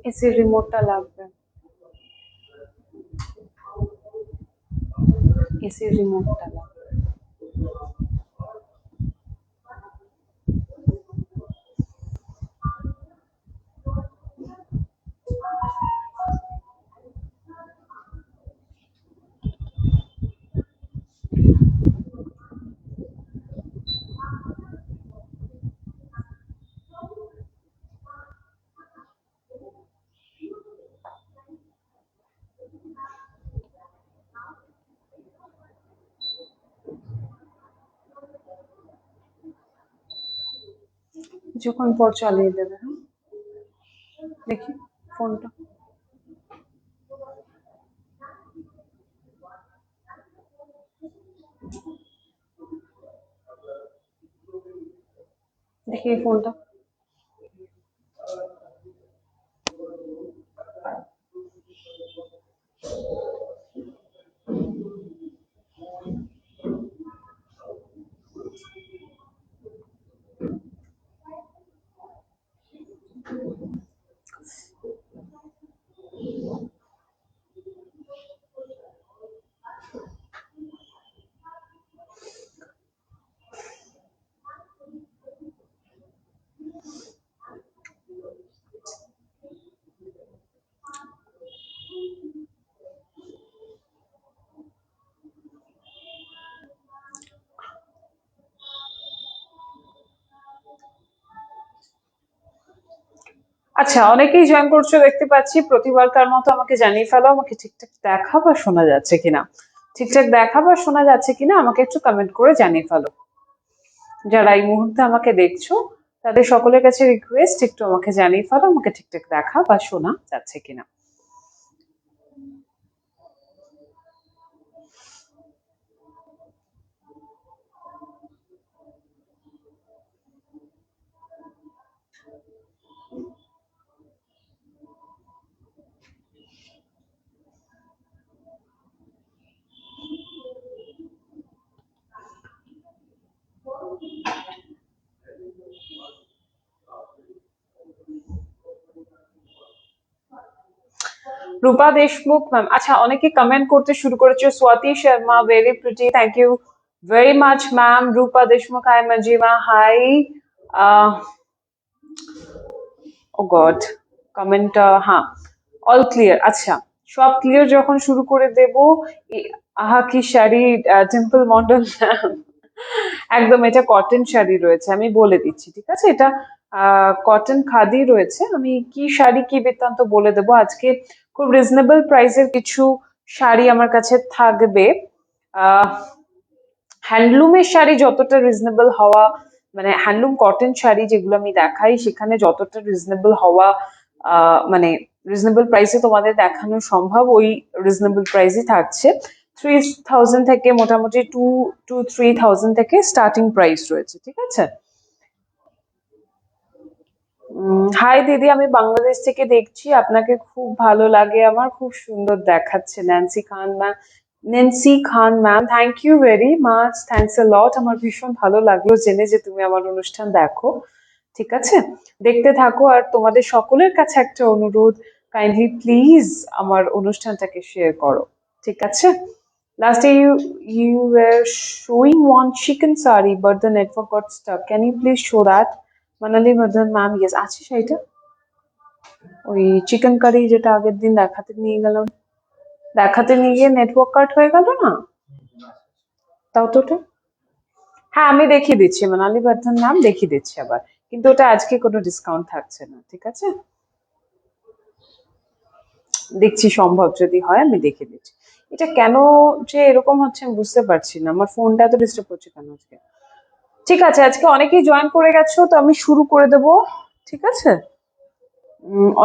AC রিমোটটা লাগবে, AC রিমোটটা লাগবে। কিছুক্ষণ পর চালিয়ে দেবে। হ্যাঁ, দেখি ফোনটা। দেখি এই ফোনটা। আচ্ছা, অনেকেই জয়েন করছো দেখতে পাচ্ছি। প্রতিবারকার মতো আমাকে জানিয়ে ফেলো আমাকে ঠিকঠাক দেখা বা শোনা যাচ্ছে কিনা। ঠিকঠাক দেখা বা শোনা যাচ্ছে কিনা আমাকে একটু কমেন্ট করে জানিয়ে ফেলো। যারা এই মুহূর্তে আমাকে দেখছো তাদের সকলের কাছে রিকোয়েস্ট, একটু আমাকে জানিয়ে ফেলো আমাকে ঠিকঠাক দেখা বা শোনা যাচ্ছে কিনা। রূপা দেশমুখ ম্যাম, আচ্ছা অনেকে কমেন্ট করতে শুরু করেছে। Swati Sharma, very pretty, thank you very much ma'am. Rupa Deshmukh, hi Manjima, hi. Oh God, comment, হ্যাঁ অল ক্লিয়ার। আচ্ছা, সব ক্লিয়ার যখন শুরু করে দেব। আহা কি শাড়ি, টেম্পল মন্ডল ম্যাম। একদম এটা কটন শাড়ি রয়েছে, আমি বলে দিচ্ছি ঠিক আছে। এটা কটন খাদি রয়েছে। আমি কি শাড়ি কি বৃত্তান্ত বলে দেবো আজকে। খুব রিজনেবল প্রাইসের কিছু শাড়ি আমার কাছে থাকবে। হ্যান্ডলুমের শাড়ি যতটা রিজনেবল হওয়া, মানে হ্যান্ডলুম কটন শাড়ি যেগুলো আমি দেখাই সেখানে যতটা রিজনেবল হওয়া, মানে রিজনেবল প্রাইসে তোমাদের দেখানো সম্ভব, ওই রিজনেবল প্রাইসই থাকছে। 3000 থেকে মোটামুটি 2 to 3,000 থেকে স্টার্টিং প্রাইস রয়েছে, ঠিক আছে। হাই দিদি, আমি বাংলাদেশ থেকে দেখছি, আপনাকে খুব ভালো লাগে আমার, খুব সুন্দর দেখাচ্ছে। Nancy Khan ma'am, Nancy Khan ma'am, thank you very much, thanks a lot. আমার ভীষণ ভালো লাগলো জেনে যে তুমি আমার অনুষ্ঠান দেখো, ঠিক আছে। দেখতে থাকো। আর তোমাদের সকলের কাছে একটা অনুরোধ, কাইন্ডলি প্লিজ আমার অনুষ্ঠানটাকে শেয়ার করো, ঠিক আছে। Last day you were showing one chicken sari, but the network got stuck. Can you please show that? Manali Madan ma'am, yes আছে সেইটা। ওই চিকেন কারি যেটা আগের দিন দেখাতে নিয়ে গেল, দেখাতে নিয়ে গিয়ে নেটওয়ার্ক কাট হয়ে গেল না, তাও তো ওটা। হ্যাঁ আমি দেখিয়ে দিচ্ছি, মানালি বর্ধন নাম দেখিয়ে দিচ্ছি আবার, কিন্তু ওটা আজকে কোনো ডিসকাউন্ট থাকছে না, ঠিক আছে। দেখছি সম্ভব যদি হয় আমি দেখিয়ে দিচ্ছি। এটা কেন যে এরকম হচ্ছে আমি বুঝতে পারছি না, আমার ফোনটা এত ডিস্টার্ব করছে কেন আজকে। ঠিক আছে, আজকে অনেকেই জয়েন করে গেছো তো আমি শুরু করে দেবো, ঠিক আছে।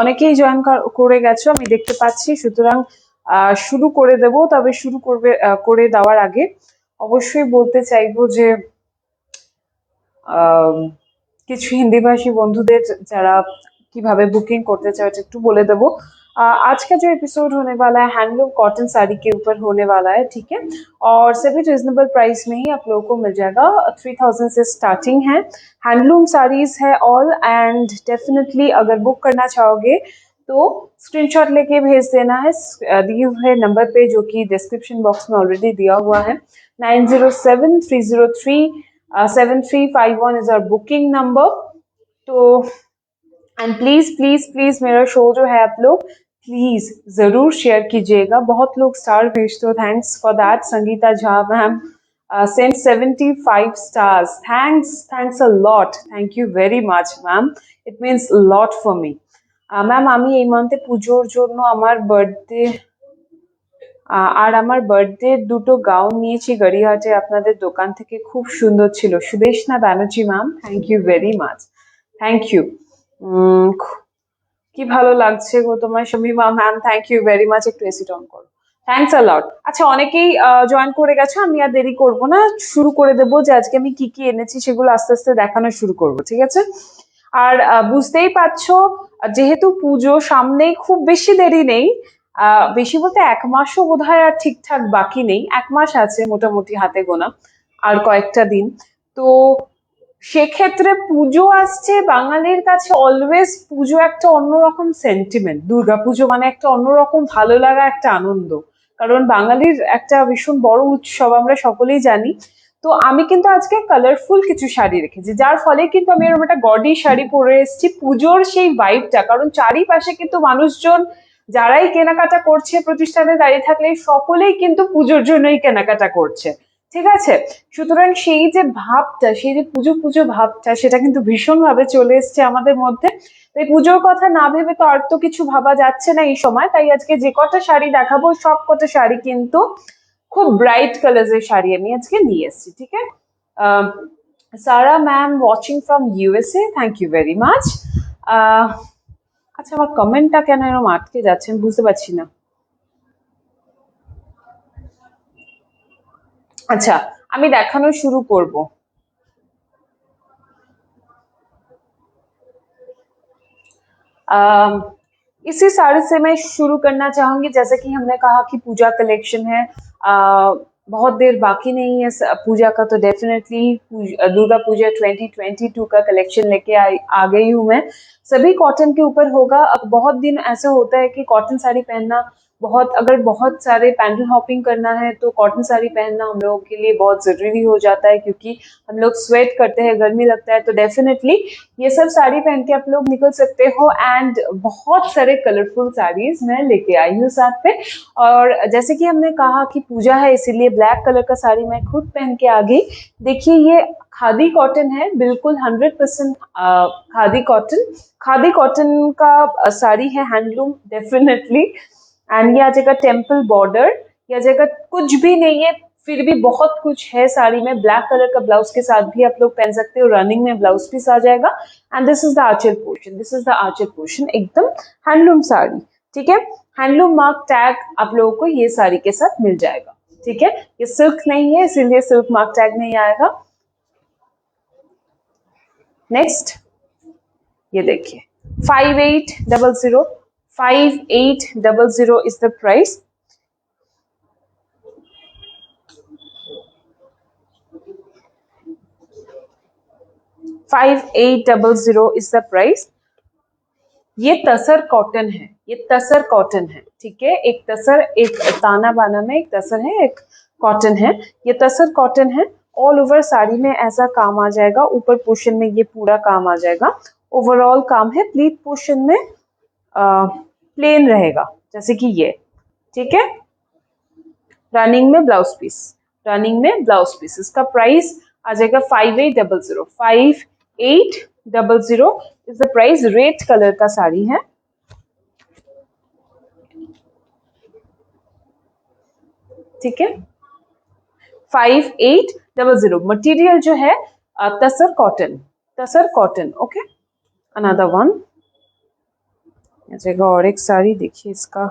অনেকেই জয়েন করে গেছো আমি দেখতে পাচ্ছি, সুতরাং শুরু করে দেব। তবে শুরু করে দেওয়ার আগে অবশ্যই বলতে চাইবো যে কিছু হিন্দিভাষী বंधुদের যারা কিভাবে बुकिंग करते चाहे একটু বলে देबो। आज का जो एपिसोड होने वाला है हैंडलूम कॉटन साड़ी के ऊपर होने वाला है, ठीक है। और सभी रिजनेबल प्राइस में ही आप लोगों को मिल जाएगा। 3000 से स्टार्टिंग है, हैंडलूम साड़ीज है ऑल। एंड डेफिनेटली अगर बुक करना चाहोगे तो स्क्रीनशॉट लेके भेज देना है दिए हुए नंबर पे, जो कि डिस्क्रिप्शन बॉक्स में ऑलरेडी दिया हुआ है। 9073037351 इज आवर बुकिंग नंबर। तो एंड प्लीज प्लीज प्लीज मेरा शो जो है आप लोग प्लीज जरूर शेयर कीजिएगा। बहुत लोग स्टार भेजते हो, thanks for that. Sangeeta Jha ma'am sent 75 stars. Thanks a lot. Thank you very much, ma'am. It means a lot for me. Ma'am আমি এই মান্থে পুজোর জন্য আমার বার্থডে আর আমার বার্থডে দুটো গাউন নিয়েছি গড়িয়াহাটে আপনাদের দোকান থেকে, খুব সুন্দর ছিল। Sudeshna Banerjee ma'am, thank you very much, thank you. কি ভালো লাগছে গো তোমার Shamima ma'am, thank you very much. একটু এসি অন করো, থ্যাংকস আ লট। আচ্ছা অনেকেই জয়েন করে গেছো, আমি আর দেরি করব না, শুরু করে দেবো যে আজকে আমি কি কি এনেছি সেগুলো আস্তে আস্তে দেখানো শুরু করব, ঠিক আছে? আর বুঝতেই পারছো যেহেতু পুজো সামনেই, খুব বেশি দেরি নেই, বেশি বলতে 1 মাসও বোধহয় আর ঠিকঠাক বাকি নেই, 1 মাস আছে মোটামুটি হাতে গোনা, আর কয়েকটা দিন। তো সেক্ষেত্রে পুজো আসছে, বাঙালির কাছে অলওয়েজ পুজো একটা অন্যরকম সেন্টিমেন্ট। দুর্গাপুজো মানে একটা অন্যরকম ভালো লাগা, একটা আনন্দ, কারণ বাঙালির একটা ভীষণ বড় উৎসব, আমরা সকলেই জানি। তো আমি কিন্তু আজকে কালারফুল কিছু শাড়ি রেখেছি, যার ফলে কিন্তু আমি এরকম একটা গডি শাড়ি পরে এসেছি, পুজোর সেই ভাইবটা। কারণ চারিপাশে কিন্তু মানুষজন যারাই কেনাকাটা করছে প্রতিষ্ঠানে দাঁড়িয়ে থাকলে সকলেই কিন্তু পুজোর জন্যই কেনাকাটা করছে, ঠিক আছে? সুতরাং সেই যে ভাবটা, সেই যে পুজো পুজো ভাবটা, সেটা কিন্তু ভীষণভাবে চলে এসছে আমাদের মধ্যে। তাই পুজোর কথা না ভেবে তো আর তো কিছু ভাবা যাচ্ছে না এই সময়। তাই আজকে যে কটা শাড়ি দেখাবো সব কটা শাড়ি কিন্তু খুব ব্রাইট কালার্স এর শাড়ি আমি আজকে নিয়ে এসেছি, ঠিক আছে? Sara ma'am watching from USA, thank you very much. আচ্ছা আমার কমেন্টটা কেন এরকম আটকে যাচ্ছে আমি বুঝতে পারছি না। আচ্ছা আমি দেখানো শুরু করব। इसी साड़ी से मैं शुरू करना चाहूंगी। जैसे कि हमने कहा कि पूजा कलेक्शन है, बहुत देर बाकी नहीं है पूजा का, तो डेफिनेटली दुर्गा पूजा 2022 का कलेक्शन लेके आ गई हूँ मैं। सभी कॉटन के ऊपर होगा। अब बहुत दिन ऐसा होता है कि कॉटन साड़ी पहनना अगर बहुत सारे पैंडल हॉपिंग करना है तो कॉटन साड़ी पहनना हम लोगों के लिए बहुत जरूरी हो जाता है, क्योंकि हम लोग स्वेट करते हैं, गर्मी लगता है। तो डेफिनेटली ये सब साड़ी पहन के आप लोग निकल सकते हो। एंड बहुत सारे कलरफुल साड़ीज मैं लेके आई हूँ साथ पे। और जैसे कि हमने कहा कि पूजा है, इसीलिए ब्लैक कलर का साड़ी मैं खुद पहन के आ गई। देखिए ये खादी कॉटन है, बिल्कुल 100% खादी कॉटन का साड़ी है, हैंडलूम डेफिनेटली। एंड ये आ जाएगा टेम्पल बॉर्डर, ये आ जाएगा, कुछ भी नहीं है फिर भी बहुत कुछ है साड़ी में। ब्लैक कलर का ब्लाउज के साथ भी आप लोग पहन सकते हो, रनिंग में ब्लाउज पीस आ जाएगा। And this is the Aanchal portion, this is the Aanchal portion, एकदम हैंडलूम साड़ी, ठीक है? हैंडलूम मार्क टैग आप लोगों को ये साड़ी के साथ मिल जाएगा, ठीक है? ये सिल्क नहीं है इसीलिए सिल्क मार्क टैग नहीं आएगा। नेक्स्ट ये देखिए 5800, 5800 is the price. $5800 is the price. ये तसर कॉटन है, ये तसर कॉटन है, ठीक है? एक तसर, एक ताना बाना में एक तसर है, एक कॉटन है। ये तसर कॉटन है। ऑल ओवर साड़ी में ऐसा काम आ जाएगा, ऊपर पोर्शन में ये पूरा काम आ जाएगा। ओवरऑल काम है, प्लीट पोर्शन में प्लेन रहेगा जैसे कि ये, ठीक है? रनिंग में ब्लाउज पीस, रनिंग में ब्लाउज पीस। इसका प्राइस आ जाएगा 5800, 5800 is the price. Red colour का साड़ी है, ठीक है? 5800। मटेरियल जो है तसर कॉटन, तसर कॉटन, ओके? अनदर वन जाएगा और एक साड़ी देखिए इसका,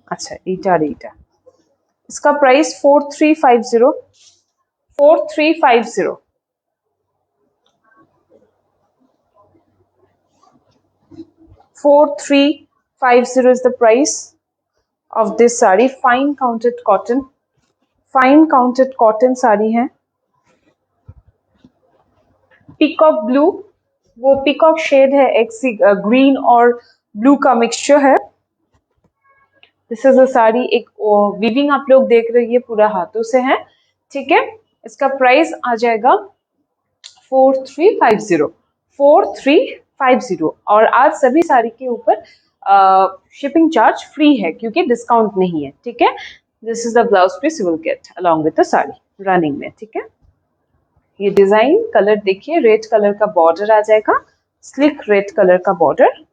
अच्छा ईटा, इसका price 4350, 4350, 4350 is the price of this sari. Fine counted cotton, fine counted cotton sari है। पीकॉक ब्लू, वो पीकॉक शेड है, एक ग्रीन और ब्लू का मिक्सचर है। दिस इज अ साड़ी, एक वीविंग आप लोग देख रही है पूरा हाथों से है, ठीक है। इसका प्राइस आ जाएगा 4350, 4350। और आज सभी साड़ी के ऊपर शिपिंग चार्ज फ्री है क्योंकि डिस्काउंट नहीं है, ठीक है। This is the blouse piece you will get along with the sari running में, ठीक है। ये डिजाइन कलर देखिए, रेड कलर का बॉर्डर आ जाएगा, स्लिक रेड कलर का बॉर्डर।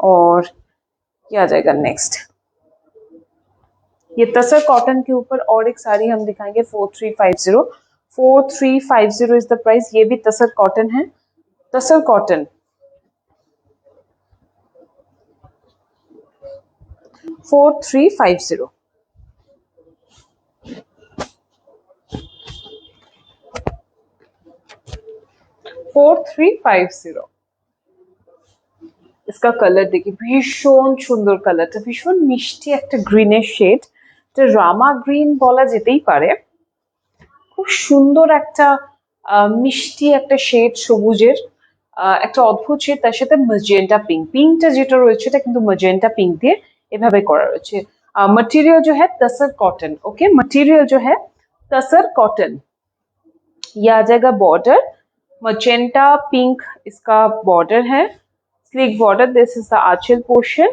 और ये आ जाएगा नेक्स्ट, ये तसर कॉटन के ऊपर और एक साड़ी हम दिखाएंगे 4350, 4350 इज द प्राइस। ये भी तसर कॉटन है, तसर कॉटन 4350। इसका कलर देखिए, ভীষণ সুন্দর কালারটা, ভীষণ মিষ্টি একটা গ্রিনের শেড, এটা রামা গ্রিন বলা যেতেই পারে। খুব সুন্দর একটা মিষ্টি একটা শেড সবুজের, একটা অদ্ভুত শেড, তার সাথে ম্যাজেন্টা পিঙ্ক, পিঙ্কটা যেটা রয়েছে এটা কিন্তু ম্যাজেন্টা পিঙ্ক দিয়ে এভাবে করা রয়েছে। मटेरियल जो है तसर कॉटन, ओके, मटेरियल जो है तसर कॉटन। ये आ जाएगा बॉर्डर, मजेंटा पिंक इसका बॉर्डर है, sleek border. This is the Aanchal portion,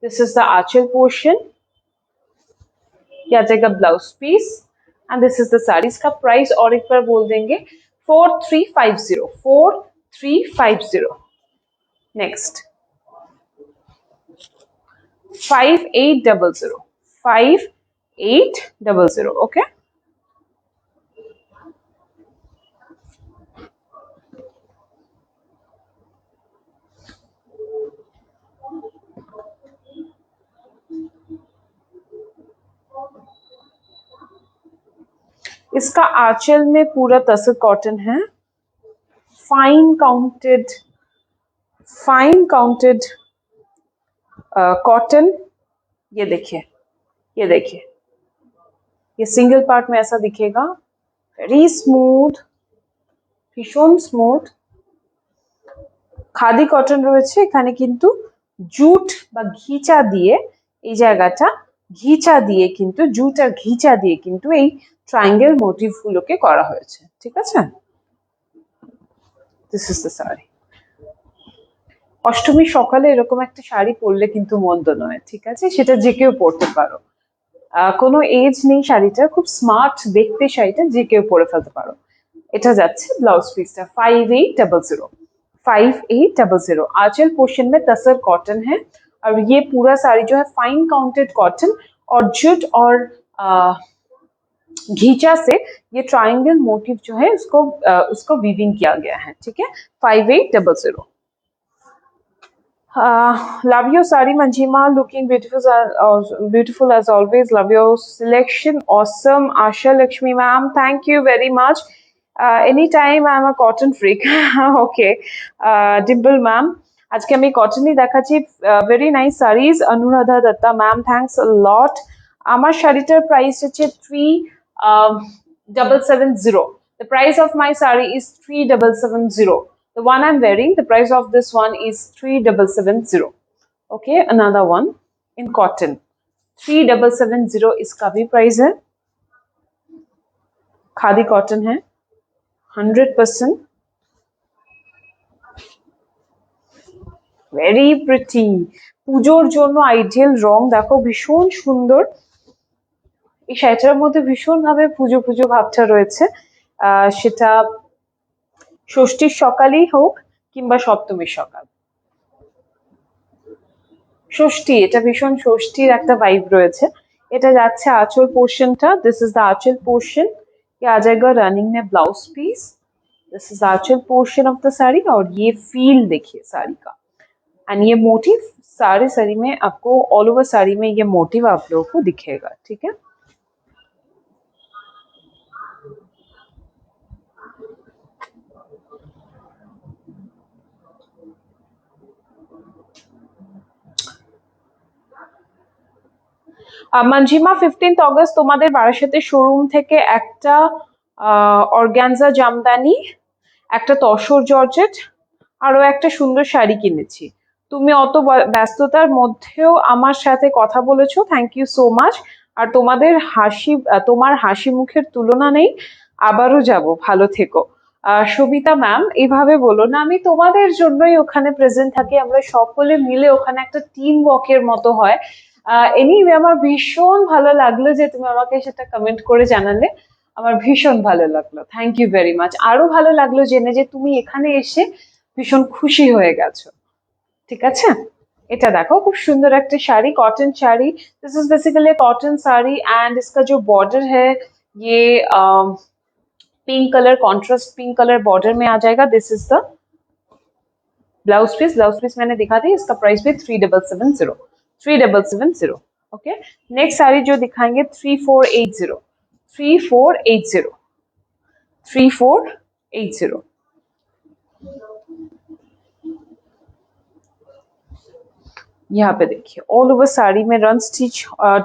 this is the Aanchal portion. ये आ जाएगा blouse piece and this is the sari. इसका प्राइस और एक बार बोल देंगे, 4350, 4350। Next 5800, 5800, okay. इसका आंचल में पूरा तसर कॉटन है, fine counted, fine counted cotton. ये देखिए, ये देखिए, ये सिंगल पार्ट में ऐसा दिखेगा, वेरी स्मूथ, ভীষণ স্মুথ। খাদি কটন রয়েছে এখানে, কিন্তু জুট বা ঘিচা দিয়ে এই জায়গাটা, ঘিচা দিয়ে কিন্তু, জুট আর ঘিচা দিয়ে কিন্তু এই ট্রায়াঙ্গেল মোটিভ গুলোকে করা হয়েছে, ঠিক আছে। This is the sari. অষ্টমীর সকালে এরকম একটা শাড়ি পরলে কিন্তু মন্দ নয়, ঠিক আছে, সেটা যে কেউ পরতে পারো, কোনো এজ নেই শাড়িটা, খুব স্মার্ট দেখতে শাড়িটা, যে কেউ পরে ফেলতে পারো। এটা যাচ্ছে ब्लाउज पीसটা 5800, 5800। आंचल पोर्शन में तसर कॉटन है और ये पूरा साड़ी जो है फाइन काउंटेड कॉटन और जूट और घीचा से ये ट्रायंगल मोटिव जो है उसको वीविंग किया गया है, ठीक है। 5800। Love your sari Manjima, looking beautiful as always. Love your selection, awesome. Asha Lakshmi ma'am, thank you very much. Anytime I'm a cotton freak. Okay. Dimple ma'am, আজকে আমি কটনই দেখাচ্ছি, very nice saris. Anuradha Datta ma'am, thanks a lot. আমার শাড়িটার price হচ্ছে 3770। The price of my sari is 3770. The one I'm wearing, the price of this one is 3770. Okay, another one in cotton, 3770 इसका भी price है। खादी कॉटन है, 100%, ভেরি প্রিটি। পুজোর জন্য ideal রং, দেখো ভীষণ সুন্দর। এই শাড়িটার মধ্যে ভীষণ ভাবে পুজো পুজো ভাবটা রয়েছে, সেটা ষষ্ঠীর সকালেই হোক কিংবা সপ্তমীর সকাল। ষষ্ঠী, এটা ভীষণ ষষ্ঠীর একটা ভাইব রয়েছে। এটা যাচ্ছে आंचल पोर्शनটা, this is the Aanchal portion. ये आ जाएगा रनिंग में blouse piece, this is aanchal portion of the sari. और ये फील देखिए साड़ी का, एंड ये मोटिव सारे साड़ी में आपको, ऑल ओवर साड़ी में ये मोटिव आप लोगों को दिखेगा, ठीक है। মঞ্জিমা 15 অগস্ট তোমাদের বারাসাতের শোরুম থেকে একটা অর্গানজা জামদানি, একটা তসর জর্জেট, আরো একটা সুন্দর শাড়ি কিনেছি। তুমি অত ব্যস্ততার মধ্যেও আমার সাথে কথা বলেছো, থ্যাংক ইউ সো মাচ। আর তোমার হাসি মুখের তুলনা নেই। আবারও যাব, ভালো থেকো। সবিতা ম্যাম, এইভাবে বলো না, আমি তোমাদের জন্যই ওখানে প্রেজেন্ট থাকি, আমরা সকলে মিলে ওখানে একটা টিম ওয়ার্কের মতো হয়। এনিওয়ে, আমার ভীষণ ভালো লাগলো যে তুমি আমাকে সেটা কমেন্ট করে জানালে। আমার ভীষণ ভালো লাগলো, থ্যাংক ইউ ভেরি মাচ। আরো ভালো লাগলো জেনে যে তুমি এখানে এসে ভীষণ খুশি হয়ে গেছো। ঠিক আছে, এটা দেখো, খুব সুন্দর একটা sari, cotton sari. This is basically cotton sari and इसका जो बॉर्डर है ये pink colour, contrast pink colour border में आ जाएगा। This is the blouse piece. Blouse piece मैंने दिखा दी, इसका प्राइस भी 3770, 3770। ओके, नेक्स्ट साड़ी जो दिखाएंगे 3480, 3480, 3480। यहाँ पे देखिए ऑल ओवर साड़ी में रन स्टिच,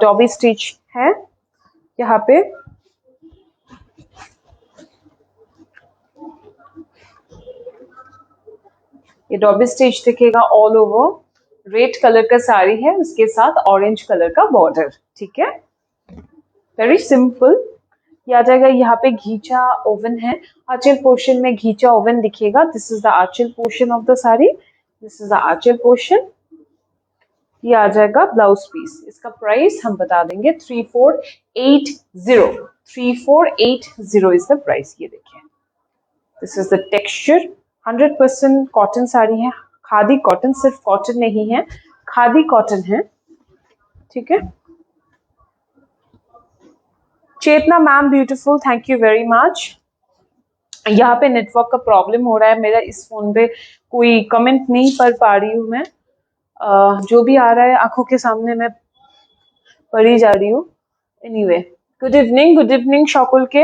डॉबी स्टिच है यहाँ पे। ये डॉबी स्टिच दिखेगा ऑल ओवर। रेड कलर का साड़ी है, उसके साथ ऑरेंज कलर का बॉर्डर। ठीक है, वेरी सिंपल। ये आ जाएगा, यहाँ पे घीचा ओवन है, आंचल पोर्शन में घीचा ओवन दिखेगा। This is the Aanchal portion of the sari, this is the Aanchal portion. ये आ जाएगा ब्लाउज पीस, इसका प्राइस हम बता देंगे 3480, 3480 इज द प्राइस। ये देखिए, this is the texture, 100% cotton sari है, खादी कॉटन, सिर्फ कॉटन नहीं है, खादी कॉटन है। ठीक है, Chetna ma'am beautiful, thank you very much. यहाँ पे नेटवर्क का प्रॉब्लम हो रहा है मेरा, इस फोन पे कोई कमेंट नहीं पढ़ पा रही हूँ मैं। जो भी आ रहा है आंखों के सामने मैं पढ़ी जा रही हूँ। Anyway, good evening, good evening সকলকে।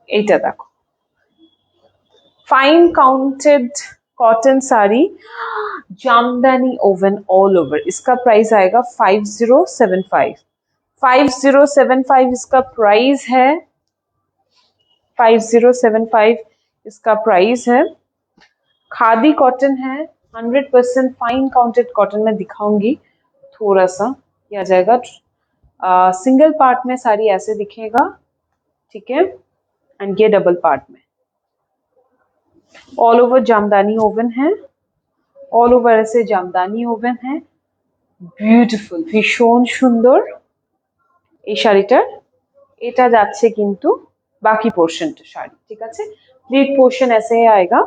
এইটা দেখো, fine counted cotton sari, jamdani oven all over. इसका प्राइस आएगा 5075, 5075 इसका प्राइस है, 5075 इसका प्राइस है। खादी कॉटन है, 100% फाइन काउंटेड कॉटन में दिखाऊंगी थोड़ा सा। ये आ जाएगा, सिंगल पार्ट में साड़ी ऐसे दिखेगा। ठीक है, एंड ये डबल पार्ट में। ऑल ओवर जामदानी ओवन है, ऑल ओवर ऐसे जामदानी ओवन है। বিউটিফুল, ভীষণ সুন্দর এই শাড়িটার। এটা যাচ্ছে কিন্তু बाकी पोर्शन साड़ी। ठीक है, लीड पोर्शन ऐसे ही आएगा,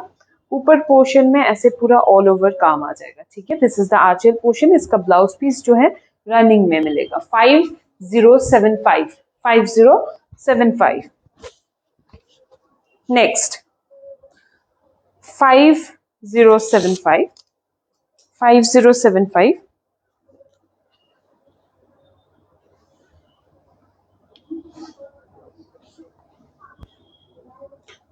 ऊपर पोर्शन में ऐसे पूरा ऑल ओवर काम आ जाएगा। ठीक है, this is the Aanchal portion. इसका ब्लाउज पीस जो है रनिंग में मिलेगा 5075, 5075। नेक्स्ट 5075, 5075।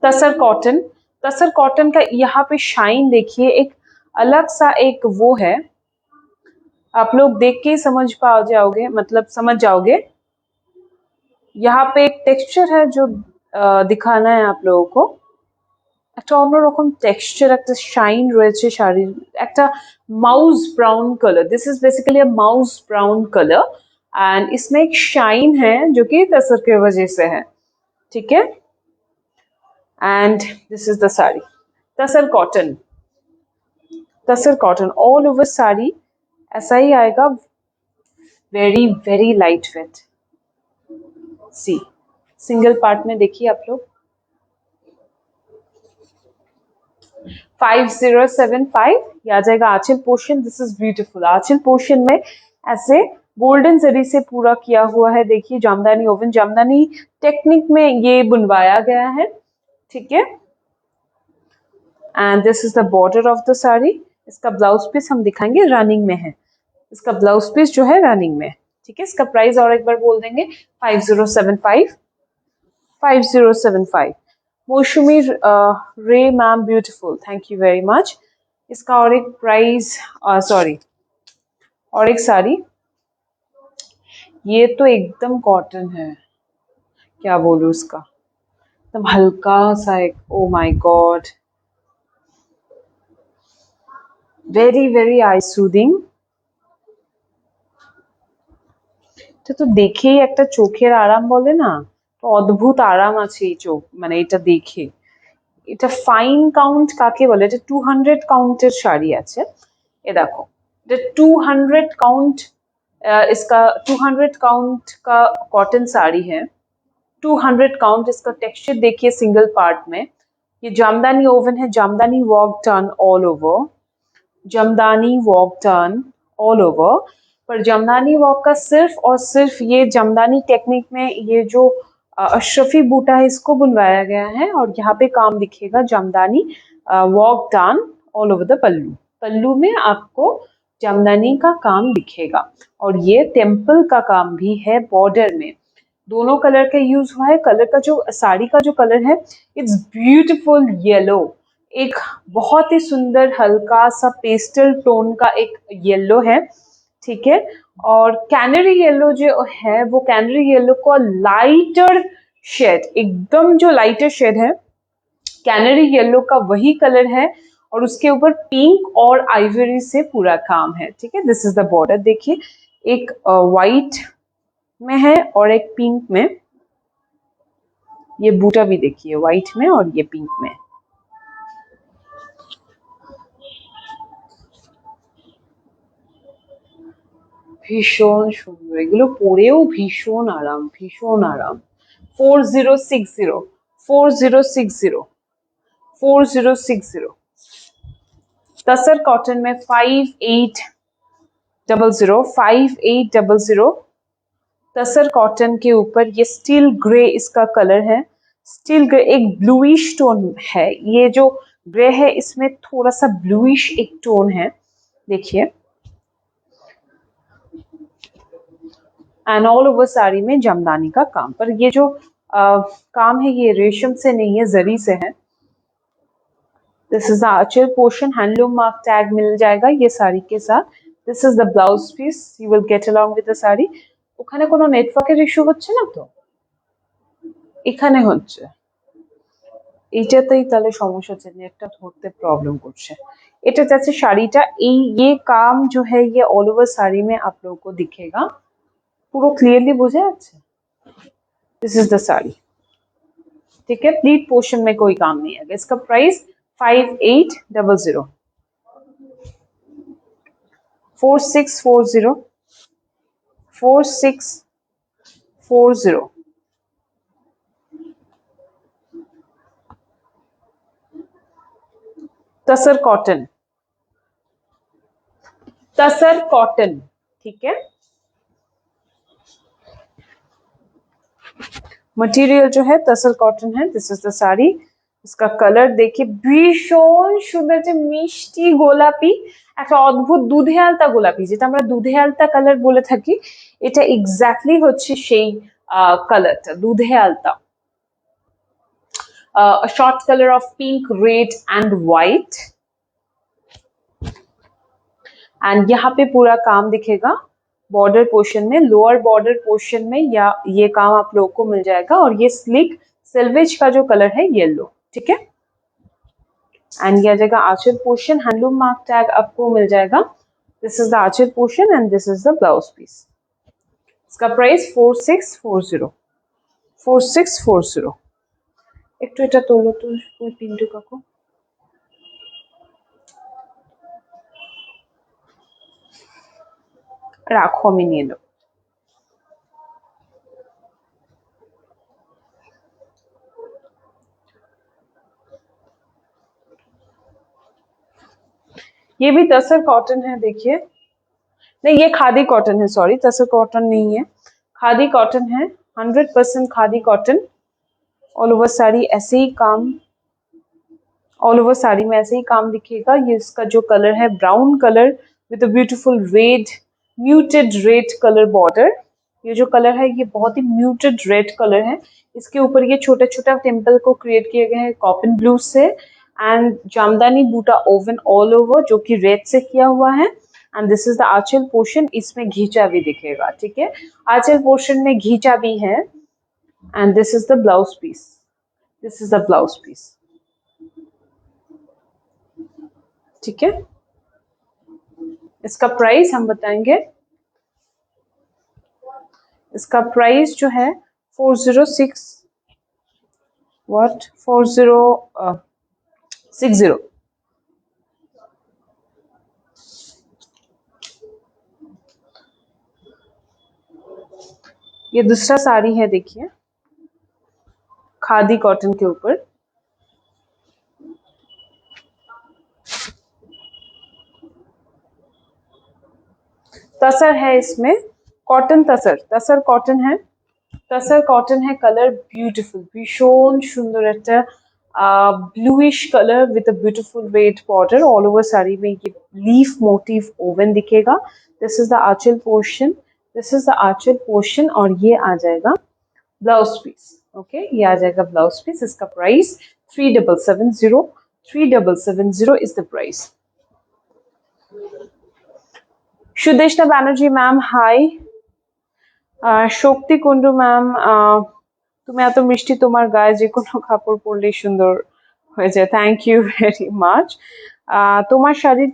तसर कॉटन, तसर कॉटन का यहाँ पे शाइन देखिए, एक अलग सा एक वो है, आप लोग देख के समझ पा जाओगे, मतलब समझ जाओगे। यहाँ पे एक टेक्सचर है जो दिखाना है आप लोगों को, একটা অন্যরকম টেক্সচার, একটা শাইন রয়েছে শাড়ির, একটা mouse brown colour. This is basically a mouse brown colour and इसमें एक शाइन है जो कि तसर की वजह से है। ठीक है, and this is the sari, tussar cotton, tasar cotton all over sari ऐसा ही आएगा, very very light weight. See single part में देखिए आप लोग, 5075। ये आ जाएगा आंचल पोर्शन। दिस इज ब्यूटीफुल, आंचल पोर्शन में ऐसे गोल्डन जरी से पूरा किया हुआ है। देखिए, जामदानी ओवन, जामदानी टेक्निक में ये बुनवाया गया है। ठीक है, and this is the border of the sari. इसका ब्लाउज पीस हम दिखाएंगे, रनिंग में है, इसका ब्लाउज पीस जो है रनिंग में। ठीक है, इसका प्राइस और एक बार बोल देंगे, 5075, 5075। मौसमी रे ma'am beautiful, thank you very much. इसका और एक प्राइस, सॉरी, और एक साड़ी, ये तो एकदम कॉटन है, क्या बोलूं उसका, एकदम हल्का सा एक, oh my God, very very I soothing. তো দেখেই একটা চোখের আরাম বলে না, তো অদ্ভুত আরাম আছে এই চোখ, মানে এটা দেখে। এটা ফাইন কাউন্ট কাকে বলে, এটা 200 काउंटेर শাড়ি আছে। ये देखो, ये 200 काउंट, इसका 200 काउंट का कॉटन साड़ी है। 200 काउंट, इसका टेक्सचर देखिए सिंगल पार्ट में। ये जामदानी ओवन है, jamdani work done all over, jamdani work done all over. पर जमदानी वर्क का सिर्फ और सिर्फ ये जमदानी टेक्निक में ये जो अशरफी बूटा है इसको बुनवाया गया है, और यहाँ पे काम दिखेगा Jamdani work done all over the pallu. Pallu में आपको जमदानी का काम दिखेगा, और ये टेम्पल का काम भी है बॉर्डर में। दोनों कलर का यूज हुआ है। कलर का जो साड़ी का जो कलर है, इट्स ब्यूटीफुल येलो, एक बहुत ही सुंदर हल्का सा पेस्टल टोन का एक येलो है, ठीक है। और कैनरी येलो जो है, वो कैनरी येलो को लाइटर शेड, एकदम जो लाइटर शेड है कैनरी येलो का वही कलर है, और उसके ऊपर पिंक और आइवरी से पूरा काम है, ठीक है। दिस इज द बॉर्डर, देखिए एक वाइट में है और एक पिंक में। ये बूटा भी देखिए व्हाइट में और ये पिंक में। ভীষণ সুন্দর, এগুলো পরেও ভীষণ আরাম, ভীষণ আরাম। 4060, 4060, 4060। तसर कॉटन में 5800, 5800। तसर कॉटन के ऊपर ये स्टील ग्रे इसका कलर है, स्टील ग्रे, एक ब्लूइश टोन है। ये जो ग्रे है इसमें थोड़ा सा ब्लूइश एक टोन है, देखिए। एंड ऑल ओवर साड़ी में जमदानी का काम, पर ये जो काम है ये रेशम से नहीं है, जरी से है। This is the Aanchal portion, handloom mark tag मिल जाएगा ये साड़ी के साथ। This is the blouse piece, you will get along with the sari. ওখানে কোনো নেটওয়ার্কের ইস্যু হচ্ছে না তো? এখানে হচ্ছে, এইটাতেই তাহলে সমস্যা হচ্ছে, নেটটা ধরতে प्रॉब्लम করছে। এটা যাচ্ছে শাড়িটা, এই ये काम जो है ये ऑल ओवर साड़ी में आप लोगों को दिखेगा, पूरा क्लियरली বোঝা যাচ্ছে। दिस इज द साड़ी, ठीक है। प्लीट पोर्शन में कोई काम नहीं है। इसका प्राइस 5800, 4640, 4640। तसर कॉटन, तसर कॉटन, ठीक है। मटेरियल जो है तसर कॉटन है। दिस इज द साड़ी, इसका कलर देखिए ভীষণ সুন্দর, যে মিষ্টি গোলাপি, একটা অদ্ভুত দুধে আলতা গোলাপি, যেটা আমরা দুধে আলতা কালার বলে থাকি, এটা এক্স্যাক্টলি হচ্ছে সেই কালারটা, দুধে আলতা। a short color of pink, red and white, and यहाँ पे पूरा काम दिखेगा बॉर्डर पोर्शन में, लोअर बॉर्डर पोर्शन में, या ये काम आप लोगों को मिल जाएगा। और ये स्लिक सिल्वेज का जो कलर है येलो, ठीक है। एंड ये आ जाएगा आंचल पोर्शन, हैंडलूम मार्क टैग आपको मिल जाएगा। This is the Aanchal portion and this is the blouse piece. इसका प्राइस 4640, 4640। একটু এটা তোলো তো ওই পিন্টু কাকু। রাখো, আমি নিয়ে নেব। ये भी तसर कॉटन है, देखिए। नहीं, ये खादी कॉटन है, सॉरी, तसर कॉटन नहीं है, खादी कॉटन है, 100% khadi cotton. All over sari ऐसे ही काम, ऑल ओवर साड़ी में ऐसे ही काम दिखेगा। ये इसका जो कलर है brown colour with a beautiful red, muted red colour border. ये जो कलर है ये बहुत ही म्यूटेड रेड कलर है। इसके ऊपर ये छोटा छोटा टेम्पल को क्रिएट किए गए हैं कॉपन ब्लू से, and jamdani buta woven all over जो कि रेड से किया हुआ है। And this is the Aanchal portion, इसमें घींचा भी दिखेगा, ठीक है। आंचल पोर्शन में घींचा भी है, and this is the blouse piece, this is the blouse piece. ठीक है, इसका प्राइस हम बताएंगे, इसका प्राइस जो है 406 व्हाट 4060। ये दूसरा साड़ी है, देखिए खादी कॉटन के ऊपर। तसर है इसमें, कॉटन तसर, तसर कॉटन है, तसर कॉटन है। कलर ब्यूटीफुल, ভীষণ সুন্দর একটা bluish colour with a beautiful red border. All over sari में ये लीफ मोटिव ओवन दिखेगा। This is the Aanchal portion, this is the Aanchal portion, और ये आ जाएगा ब्लाउज पीस। ओके, ये आ जाएगा ब्लाउज पीस। इसका price 3770, 3770 is the price. Sudeshta Banerjee ma'am hi. Shakti Kundu ma'am, তুমি এত মিষ্টি, তোমার গায়ে যে কোনো কাপড় পরলেই সুন্দর হয়ে যায়। Thank you very much. তোমার শাড়ির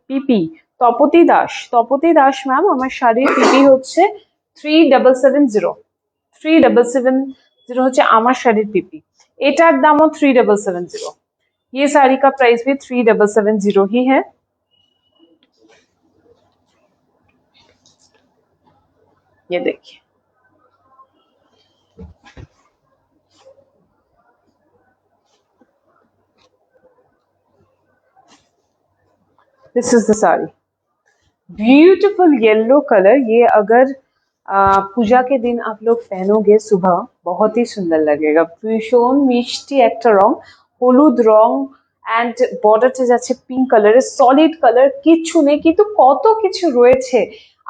পিপি তপতি দাস, তপতি দাস ম্যাম, আমার শাড়ির পিপি হচ্ছে 3770, 3770 হচ্ছে আমার শাড়ির পিপি। এটার দামও 3770। ये साड़ी का प्राइस भी 3770 ही है। ये देखिए, this is the sari, beautiful yellow colour. ये अगर पूजा के दिन आप लोग पहनोगे सुबह, बहुत ही सुंदर लगेगा। ভীষণ মিষ্টি একটা রং, হলুদ রং, অ্যান্ড বর্ডারটা যাচ্ছে পিঙ্ক কালারের, সলিড কালার, কিছু নেই কিন্তু কত কিছু রয়েছে।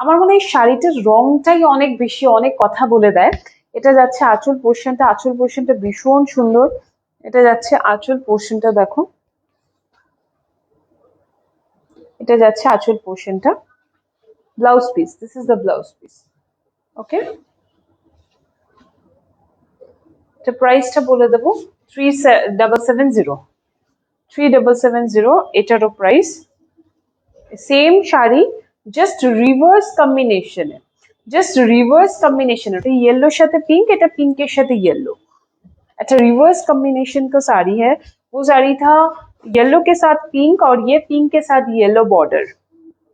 আমার মনে হয় শাড়িটার রংটাই অনেক বেশি অনেক কথা বলে দেয়। এটা যাচ্ছে আঁচল পোর্শনটা, আঁচল পোর্শনটা ভীষণ সুন্দর। এটা যাচ্ছে আঁচল পোর্শনটা, দেখো এটা যাচ্ছে আঁচল পোর্শনটা। Blouse piece, this is the blouse piece. Okay, এটা প্রাইসটা বলে দেবো 3770, 3770 এটারও প্রাইস। সেম শাড়ি, জাস্ট রিভার্স কম্বিনেশনে, জাস্ট রিভার্স कॉम्बिनेशन। এটা येलो সাথে पिंक, এটা पिंकेর সাথে येलो, अच्छा रिवर्स कॉम्बिनेशन का साड़ी है। वो साड़ी था येलो के साथ पिंक, और ये पिंक के साथ yellow border.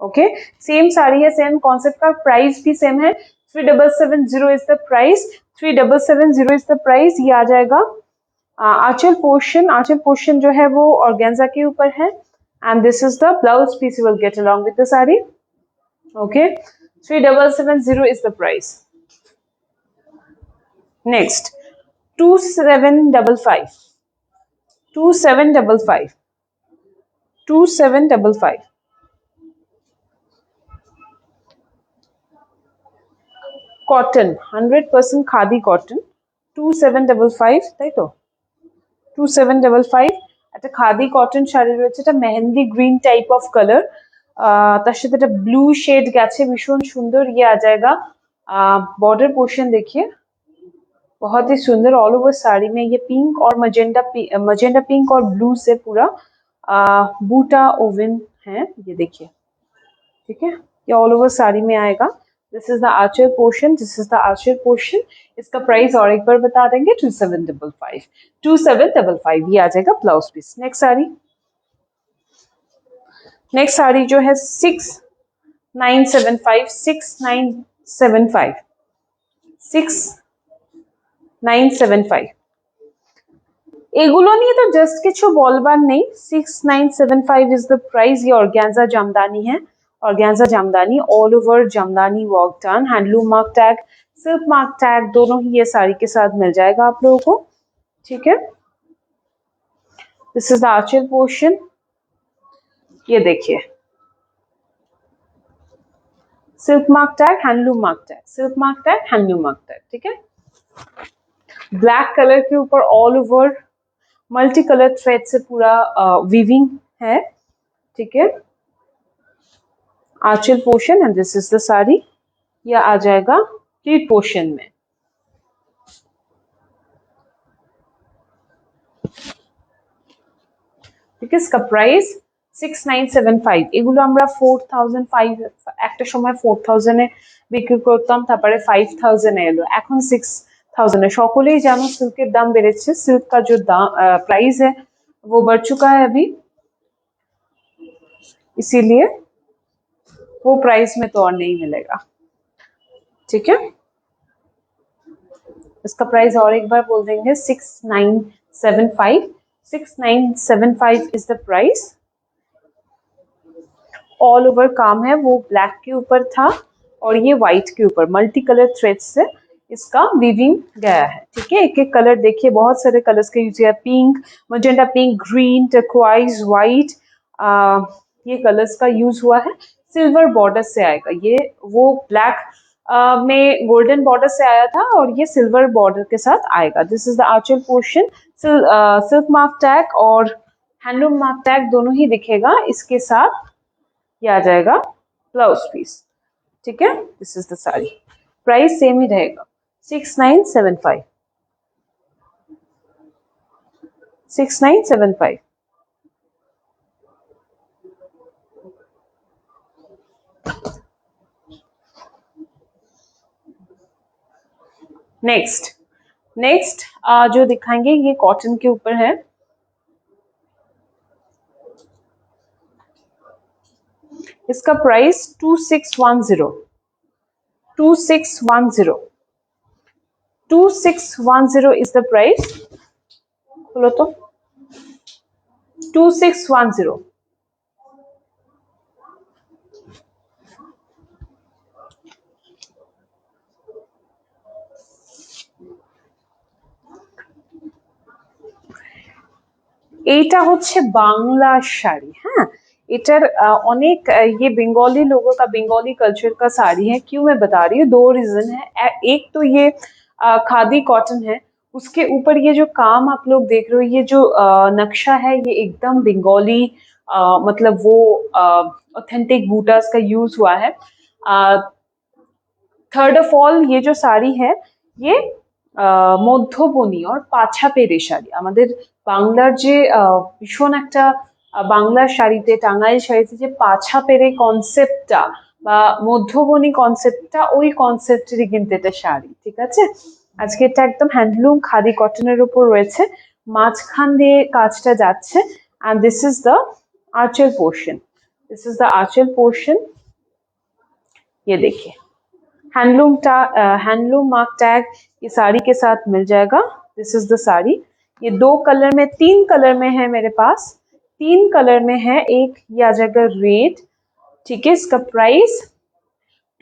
Okay, same sari है, सेम कॉन्सेप्ट का, प्राइस भी सेम है। 3770 is the price, 3770 is the price. ये आ जाएगा आंचल पोर्शन, आंचल पोर्शन जो है वो ऑर्गेन्जा के ऊपर है, and this is the blouse piece you will get along with the sari. Okay, 3770 is the price. Next, 2755, 2755, 2755, cotton, 100% khadi cotton, 2755, তাই তো 2755। একটা খাদি কটন শাড়ি রয়েছে, এটা mehendi green type of colour, তার সাথে একটা ব্লू शेड গেছে, ভীষণ সুন্দর। ये आ जाएगा बॉर्डर पोर्शन, देखिए बहुत ही सुंदर। ऑल ओवर साड़ी में ये पिंक और मजेंडा पिंक और ब्लू से पूरा बूटा ओवन है, ये देखिए। ठीक है, ये ऑल ओवर साड़ी में आएगा। This is the Aanchal portion, this is the Aanchal portion. इसका प्राइस और एक बार बता देंगे, 2755, 2755। ये आ जाएगा blouse piece. Next sari, next sari जो है 6975, 6975, 6975। এগুলো নিয়ে তো জাস্ট কিছু বলবার নেই। 6975 इज द प्राइस। ये ऑर्गेन्जा जामदानी है, organza jamdani, all over jamdani work done, handloom mark tag, silk mark tag, दोनों ही ये साड़ी के साथ मिल जाएगा आप लोगों को। ठीक है, this is the Aanchal portion, ये देखिए silk mark tag, handloom mark tag, silk mark tag, handloom mark tag. ठीक है, ब्लैक कलर के ऊपर all over multi colour thread से पूरा वीविंग है। ठीक है, aanchal portion, and this is the sari. यह आ जाएगा प्लीट पोर्शन में। ঠিক আছে, इसका प्राइस 6975। এগুলো আমরা 4005 একটা সময় 4000 এ বিক্রি করতাম, তারপরে 5000 এ এলো, এখন 6000 এ। সকলেই জানো সিল্কের দাম বেড়েছে, सिल्क का जो दाम प्राइस है वो बढ़ चुका है अभी, इसीलिए वो प्राइस में तो और नहीं मिलेगा। ठीक है, इसका प्राइस और एक बार बोल देंगे, 6975। 6975 is the price. All over काम है वो ब्लैक के ऊपर था और ये व्हाइट के ऊपर मल्टी कलर थ्रेड से इसका वीविंग गया है। ठीक है, एक एक कलर देखिए, बहुत सारे कलर्स का यूज किया, pink, magenta pink, green, turquoise, white, ये कलर्स का यूज हुआ है। सिल्वर बॉर्डर से आएगा ये, वो ब्लैक में गोल्डन बॉर्डर से आया था और ये सिल्वर बॉर्डर के साथ आएगा। This is the Aanchal portion. Silk mark tag और हैंडलूम मार्क टैग दोनों ही दिखेगा इसके साथ। ये आ जाएगा ब्लाउज पीस। ठीक है, this is the sari, price same ही रहेगा 6975। 6975। नेक्स्ट नेक्स्ट जो दिखाएंगे ये कॉटन के ऊपर है। इसका प्राइस 2610। 2610। 2610 is the price. खोलो तो, 2610। এইটা হচ্ছে বাংলা শাড়ি। হ্যাঁ, এটার অনেক ये बंगाली लोगों का, बंगाली कल्चर का साड़ी है। क्यों मैं बता रही हूँ, दो रीजन है। एक तो ये खादी कॉटन है, उसके ऊपर ये जो काम आप लोग देख रहे हो, ये जो नक्शा है ये एकदम बंगाली, मतलब वो ऑथेंटिक बूटास का यूज हुआ है। थर्ड ऑफ ऑल ये जो साड़ी है ये মধ্যবনী और পাছা পেরে শাড়ি। আমাদের বাংলার যে ভীষণ একটা বাংলার শাড়িতে, টাঙ্গাইল শাড়িতে যে পাছা পেরে কনসেপ্টটা বা মধ্যবনী কনসেপ্টটা, ওই কনসেপ্টেরই কিন্তু এটা শাড়ি। ঠিক আছে, আজকে এটা একদম হ্যান্ডলুম খাদি কটনের উপর রয়েছে, মাঝখান দিয়ে কাজটা যাচ্ছে। and this is the anchal portion. this is the anchal portion. ये देखिए हैंडलूम मार्क टैग ये साड़ी के साथ मिल जाएगा। This is the sari. ये दो कलर में, तीन कलर में है मेरे पास, तीन कलर में है। एक ये आ जाएगा रेड। ठीक है, इसका price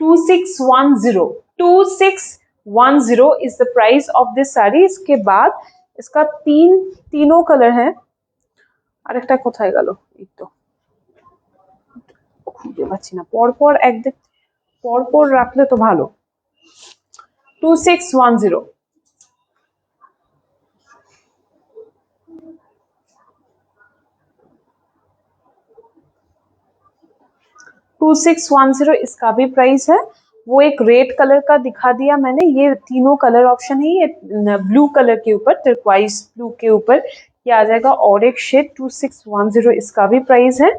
2610। 2610 is the price of this sari. इसके बाद इसका तीनों कलर है। আরেকটা কোথায় গেল, এই তো খুঁজে পাচ্ছি না, পরপর একদিক পরপর রাখলে তো ভালো। 2610। 2610 इसका भी प्राइस है। वो एक रेड कलर का दिखा दिया मैंने, ये तीनों कलर ऑप्शन है। ये ब्लू कलर के ऊपर, टर्क्वाइज ब्लू के ऊपर ये आ जाएगा और एक शेड। 2610 इसका भी प्राइस है।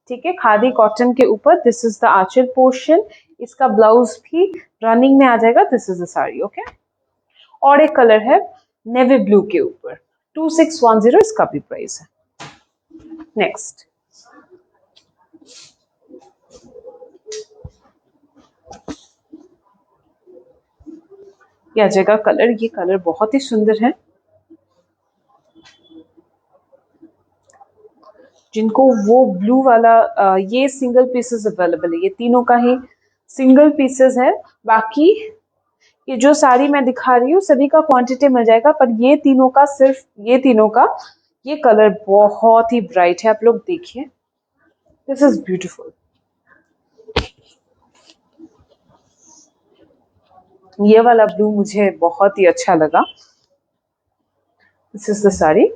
ठीक है, खादी कॉटन के ऊपर। This is the Aanchal portion. इसका ब्लाउज भी रनिंग में आ जाएगा। This is the sari. Okay, और एक कलर है नेवी ब्लू के ऊपर। 2610 इसका भी प्राइस है। नेक्स्ट ये आ जाएगा कलर। ये कलर बहुत ही सुंदर है। जिनको वो ब्लू वाला, ये सिंगल पीसेस अवेलेबल है, ये तीनों का ही सिंगल पीसेस है। बाकी ये जो साड़ी मैं दिखा रही हूँ सभी का क्वांटिटी मिल जाएगा, पर ये तीनों का, सिर्फ ये तीनों का ये कलर बहुत ही ब्राइट है। आप लोग देखिए, दिस इज ब्यूटीफुल। ये वाला ब्लू मुझे बहुत ही अच्छा लगा। This is the sari.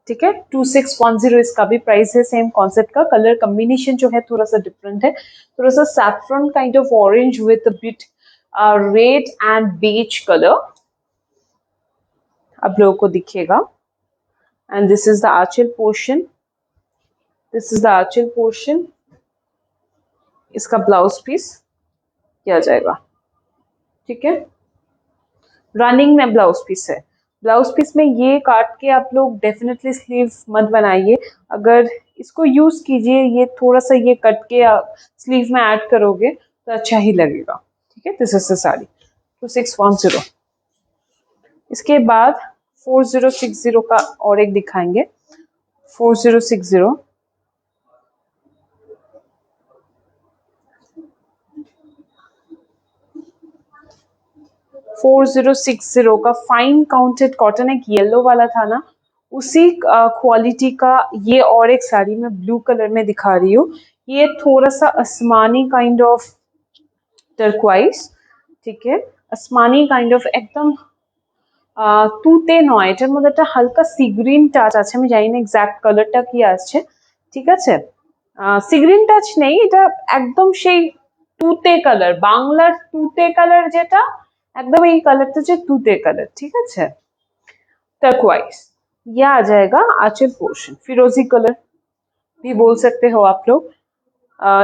ठीक है, 2610 इसका भी प्राइस है। सेम कॉन्सेप्ट का। कलर कॉम्बिनेशन जो है थोड़ा सा डिफरेंट है, थोड़ा सा saffron kind of orange with bit red and beige colour आप लोगों को दिखेगा। And this is the Aanchal portion. This is the Aanchal portion, इसका ब्लाउज पीस किया जाएगा, ठीक है। रनिंग में ब्लाउज पीस है। ब्लाउज पीस में ये काट के आप लोग डेफिनेटली स्लीव मत बनाइए, अगर इसको यूज कीजिए, ये थोड़ा सा ये कट के स्लीव में ऐड करोगे तो अच्छा ही लगेगा, ठीक है। This is the sari 2610। इसके बाद 4060 का और एक दिखाएंगे। 4060 4060 का फाइन काउंटेड कॉटन, एक येलो वाला था ना, उसी क्वालिटी का ये और एक साड़ी मैं ब्लू कलर में दिखा रही हूँ। ये थोड़ा सा आसमानी काइंड ऑफ टर्क्वाइज, ठीक है, आसमानी काइंड ऑफ एकदम তুতে নয়, এটার মধ্যে একটা হালকা সি গ্রিন টাচ আছে, আমি জানি না এক্স্যাক্ট কালারটা কি আসছে, ঠিক আছে। সি গ্রিন টাচ নেই, এটা একদম সেই তুতে কালার, বাংলার তুতে কালার যেটা, एकदम এই কালারটা যে তুতে কালার, ঠিক আছে। टर्क्वाइज ये आ जाएगा आंचल पोर्शन, फिरोजी कलर भी बोल सकते हो आप लोग।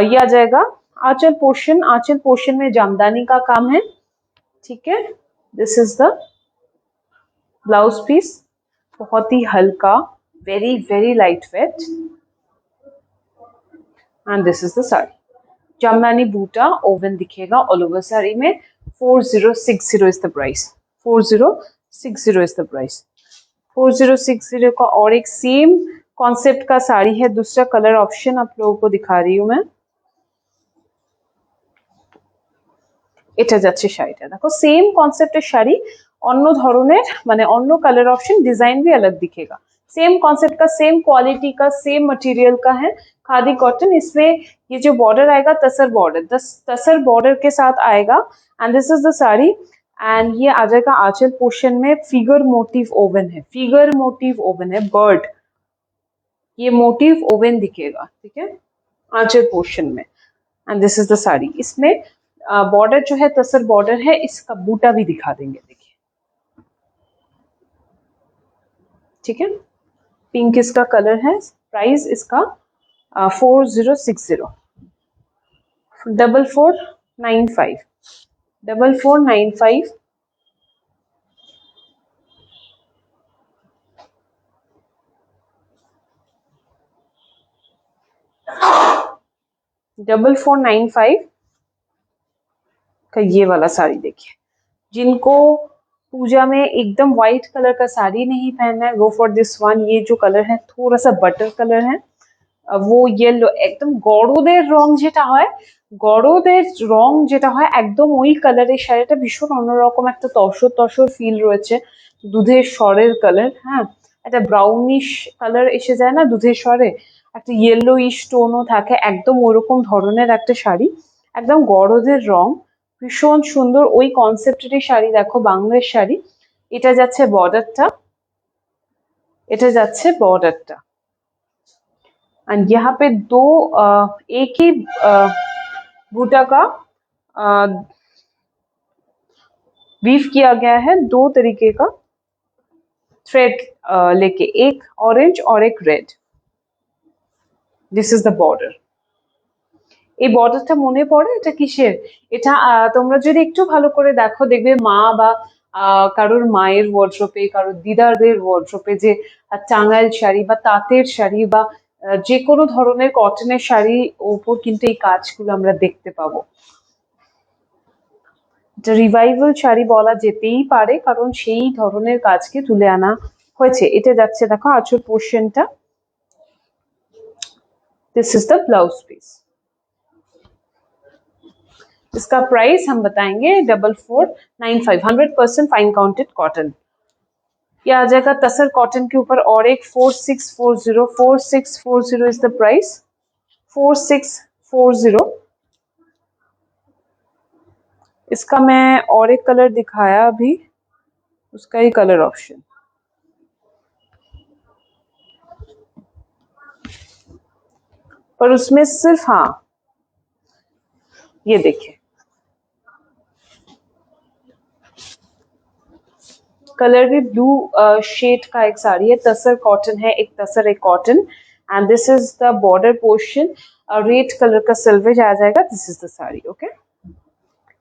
ये आ जाएगा आंचल पोर्शन। आंचल पोर्शन में जामदानी का काम है, ठीक है। This is the blouse piece, बहुत ही हल्का, very very light weight, and this is the sari. Jamdani buta woven दिखेगा ऑल ओवर साड़ी में। 4060 is the price. 4060 is the price. 4060 का और एक सेम कॉन्सेप्ट का साड़ी है, दूसरा कलर ऑप्शन आप लोगों को दिखा रही हूँ मैं। এটা যাচ্ছে শাড়িটা, দেখো सेम কনসেপ্টের শাড়ি, অন্য ধরনের মানে অন্য कलर ऑप्शन, डिजाइन भी अलग दिखेगा, सेम कॉन्सेप्ट का, सेम क्वालिटी का, सेम मटेरियल का है, खादी कॉटन। इसमें ये जो बॉर्डर आएगा तसर बॉर्डर, तसर बॉर्डर के साथ आएगा, and this is the sari. And ये आ जाएगा आंचल पोर्शन में, फिगर मोटिव ओवन है, फिगर मोटिव ओवन है, बर्ड, ये मोटिव ओवन दिखेगा, ठीक है, आंचल पोर्शन में। And this is the sari. इसमें बॉर्डर जो है तसर बॉर्डर है, इसका बूटा भी दिखा देंगे, देखिए, ठीक है। पिंक इसका कलर है। प्राइस इसका 4060, 4495, 4495। डबल 495 का ये वाला साड़ी देखिए। जिनको पूजा में एकदम व्हाइट कलर का साड़ी नहीं पहनना है, गो फॉर दिस वन। ये जो कलर है थोड़ा सा बटर कलर है, वो येलो, एकदम গরদের রং যেটা হয়, গরদের রং যেটা হয় একদম ওই কালারের শাড়িটা, ভীষণ অন্যরকম একটা তসর তসর ফিল রয়েছে, দুধের স্বরের কালার, হ্যাঁ, একটা ব্রাউনিশ কালার এসে যায় না দুধের স্বরে, একটা ইয়েলোইশ টোনও থাকে, একদম ওরকম ধরনের একটা শাড়ি, একদম গরদের রং, ভীষণ সুন্দর ওই কনসেপ্টেরই শাড়ি। দেখো বাংলার শাড়ি, এটা যাচ্ছে বর্ডারটা, এটা যাচ্ছে বর্ডারটা, एंड यहाँ पे दो एक ही बूटा का वीव किया गया है, दो तरीके का थ्रेड लेके, एक ऑरेंज और एक red. This is the border. এই বর্ডারটা মনে পড়ে এটা কিসের? এটা তোমরা যদি একটু ভালো করে দেখো দেখবে মা বা কারোর মায়ের ওয়ার্ড্রোপে, কারোর দিদারদের ওয়ার্ড্রোপে যে টাঙ্গাইল শাড়ি বা তাঁতের শাড়ি বা যে কোনো ধরনের কটনের শাড়ির ওপর কিন্তু এই কাজগুলো আমরা দেখতে পাবো। এটা রিভাইভাল শাড়ি বলা যেতেই পারে, কারণ সেই ধরনের কাজকে তুলে আনা হয়েছে। এটা যাচ্ছে দেখো আঁচল পোর্শনটা। This is the blouse piece. इसका प्राइस हम बताएंगे 4495, 100% फाइन काउंटेड कॉटन। ये आ जाएगा तसर कॉटन के ऊपर और एक 4640, 4640 इज द प्राइस, 4640। इसका मैं और एक कलर दिखाया अभी, उसका ही कलर ऑप्शन, पर उसमें सिर्फ, हाँ ये देखिए कलर भी ब्लू शेड का एक साड़ी है, तसर कॉटन है, एक तसर एक cotton, and this is the border portion, red colour का सिल्वेज आ जाएगा. This is the sari. Okay,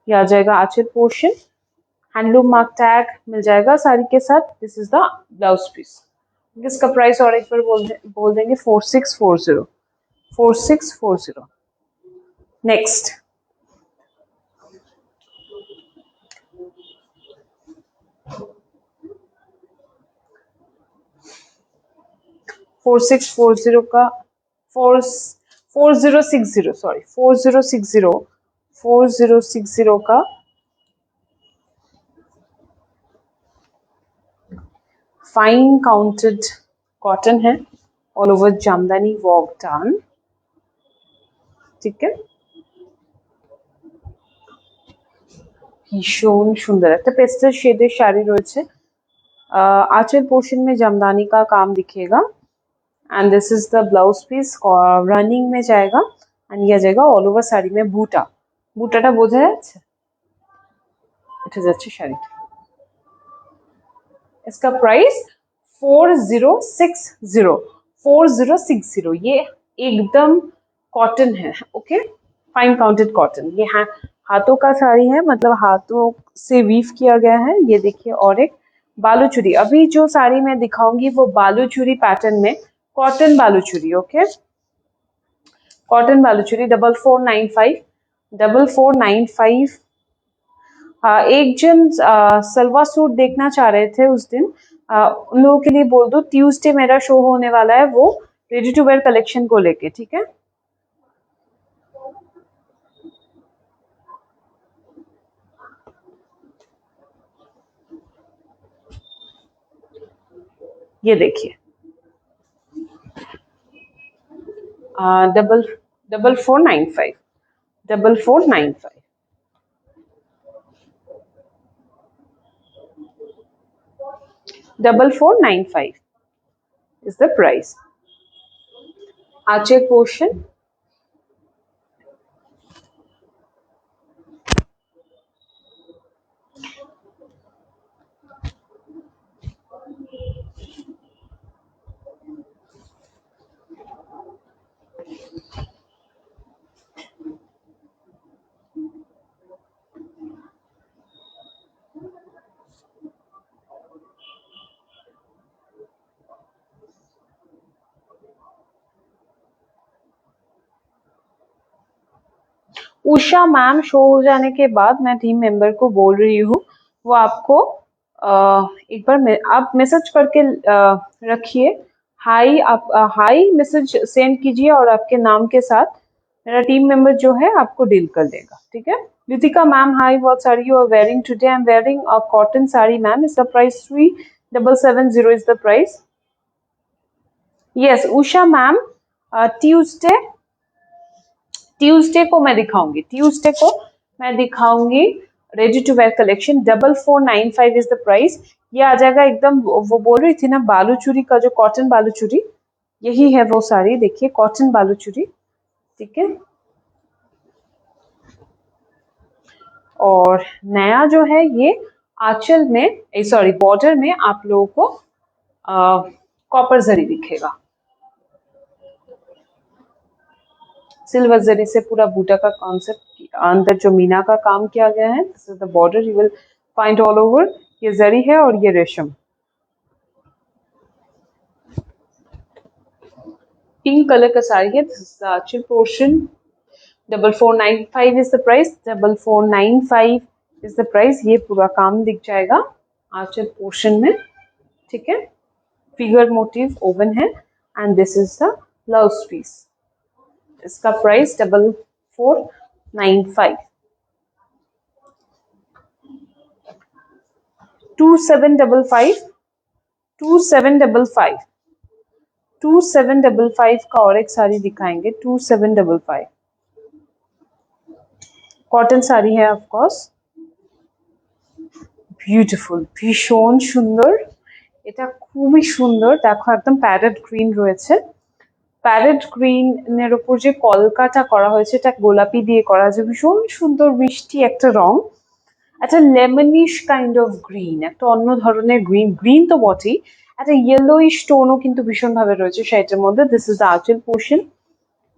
ये आ जाएगा आंचल पोर्शन. हैंडलूम मार्क टैग मिल जाएगा साड़ी के साथ. This is the blouse piece. इसका प्राइस और एक बार बोल देंगे, 4640. 4640. नेक्स्ट 4640 का 4060, सॉरी 4060 का फाइन काउंटेड कॉटन है, all over jamdani work done. ठीक है, ভীষণ সুন্দর একটা পেস্টেল শেডের শাড়ি রয়েছে. आंचल पोर्शन में जामदानी का काम दिखेगा. And this is the blouse piece, running में जाएगा. एंड ये जाएगा ऑल ओवर শাড়ি में বুটা. বুটাটা বোঝা যাচ্ছে? এটা যাচ্ছে শাড়িটা. इसका प्राइस 4060. 4060. ये एकदम कॉटन है. Okay, fine counted cotton. ये हाथों का साड़ी है, मतलब हाथों से वीव किया गया है. ये देखिए, और एक बालूचुरी. अभी जो साड़ी मैं दिखाऊंगी वो बालूचुरी पैटर्न में, cotton Baluchari. Okay, cotton Baluchari 4495. 4495. एक जन सलवार सूट देखना चाह रहे थे उस दिन, उन लोगों के लिए बोल दो, ट्यूसडे मेरा शो होने वाला है, वो रेडी टू वेयर कलेक्शन को लेके. ठीक है, ये देखिए, 4495. 4495. 4495 is the price. आंचल पोर्शन, उषा मैम शो हो जाने के बाद मैं टीम मेंबर को बोल रही हूँ, वो आपको एक बार आप मैसेज करके रखिए. हाई, आप हाई मैसेज सेंड कीजिए और आपके नाम के साथ मेरा टीम मेंबर जो है आपको डील कर देगा. ठीक है. Ritika ma'am, hi, what saree you are wearing today? I'm wearing a cotton saree, ma'am. Is the price 3770 is the price? Yes, Usha ma'am, Tuesday को मैं दिखाऊंगी. ट्यूसडे को मैं दिखाऊंगी ready to wear collection. 4495 is the price. ये आ जाएगा एकदम, वो बोल रही थी ना बालूचुरी का, जो कॉटन बालूचुरी, यही है वो साड़ी. देखिए, कॉटन बालूचुरी. ठीक है, और नया जो है ये आंचल में, सॉरी बॉर्डर में आप लोगों को कॉपर जरी दिखेगा. सिल्वर जरी से पूरा बूटा का कॉन्सेप्ट, अंदर जो मीना का काम किया गया है. This is the border, you will find all over. ये जरी है और ये रेशम. पिंक कलर का साड़ी है. This is the Aanchal portion. 4495 is the price. 4495 is the price. ये पूरा काम दिख जाएगा आंचल पोर्शन में. ठीक है, फिगर मोटिव ओवन है. And this is the blouse piece. इसका प्राइस 4495. 2755. 2755. 2755 का और एक साड़ी दिखाएंगे. 2755 कॉटन साड़ी है, ऑफ कोर्स. বিউটিফুল, ভীষণ সুন্দর. এটা খুবই সুন্দর. দেখো, একদম প্যারেট গ্রিন রয়েছে. প্যারেট গ্রিনের উপর যে কলকাটা করা হয়েছে, এটা গোলাপি দিয়ে করা আছে. ভীষণ সুন্দর মিষ্টি একটা রং. একটা লেমনিশ কাইন্ড অফ গ্রিন, একটা অন্য ধরনের গ্রিন, গ্রিন তো বটেই, একটা येलोइश টোনও কিন্তু ভীষণ ভাবে রয়েছে শাড়িটার মধ্যে। This is the Aanchal portion,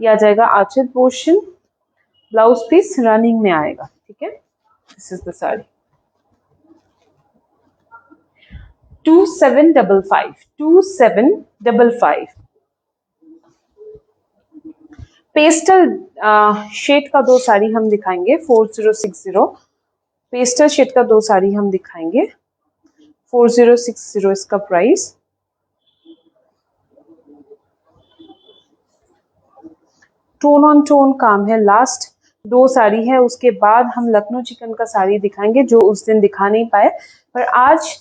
ये आ जाएगा आंचल पोर्शन, ब्लाउज पीस रनिंग में आएगा, ठीक है। This is the sari 2755, 2755। Pastel shade का दो साड़ी हम दिखाएंगे 4060, पेस्टल शेड का दो साड़ी हम दिखाएंगे 4060 इसका प्राइस। टोन ऑन टोन काम है, लास्ट दो साड़ी है, उसके बाद हम लखनऊ चिकन का साड़ी दिखाएंगे जो उस दिन दिखा नहीं पाए, पर आज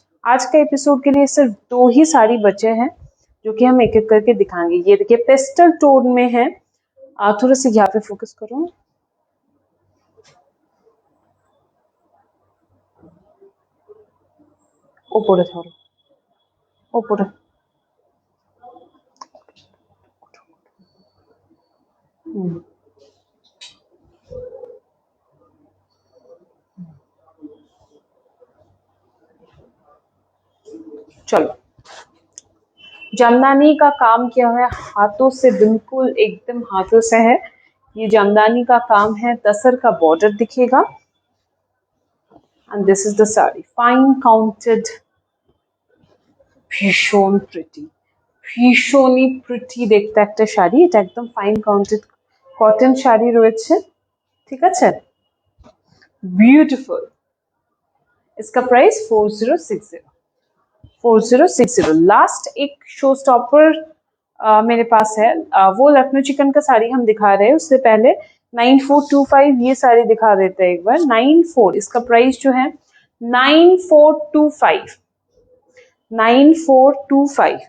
का एपिसोड के लिए सिर्फ दो ही साड़ी बचे हैं जो कि हम एक एक करके दिखाएंगे। ये देखिए पेस्टल टोन में है, थोड़ा सा यहाँ पे फोकस करो, ওপরে ধরো, ওপরে। चलो, जामदानी का काम किया हुआ है हाथों से, बिल्कुल एकदम हाथों से है। ये जामदानी का काम है, तसर का बॉर्डर दिखेगा, and this is the sari fine counted, ভীষণ প্রিটি, ভীষণই প্রিটি দেখতে একটা শাড়ি। এটা একদম ফাইন কাউন্টেড কটন শাড়ি রয়েছে, ঠিক আছে, ब्यूटीफुल। इसका प्राइस 4060, 4060। लास्ट एक शो स्टॉपर मेरे पास है, वो लखनऊ चिकन का साड़ी हम दिखा रहे हैं, उससे पहले 9425 ये साड़ी दिखा देते हैं एक बार। 94 इसका प्राइस जो है 9425, 9425।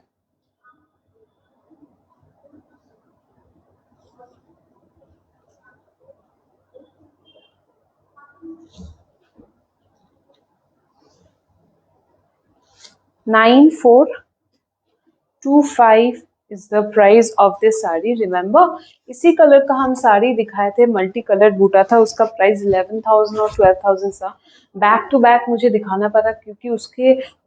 $9425 is the price of this sari. Remember इसी कलर का हम साड़ी दिखाए थे, मल्टी कलर बूटा था, उसका प्राइस 11,000 और 12,000 था। बैक टू बैक मुझे दिखाना पड़ा क्योंकि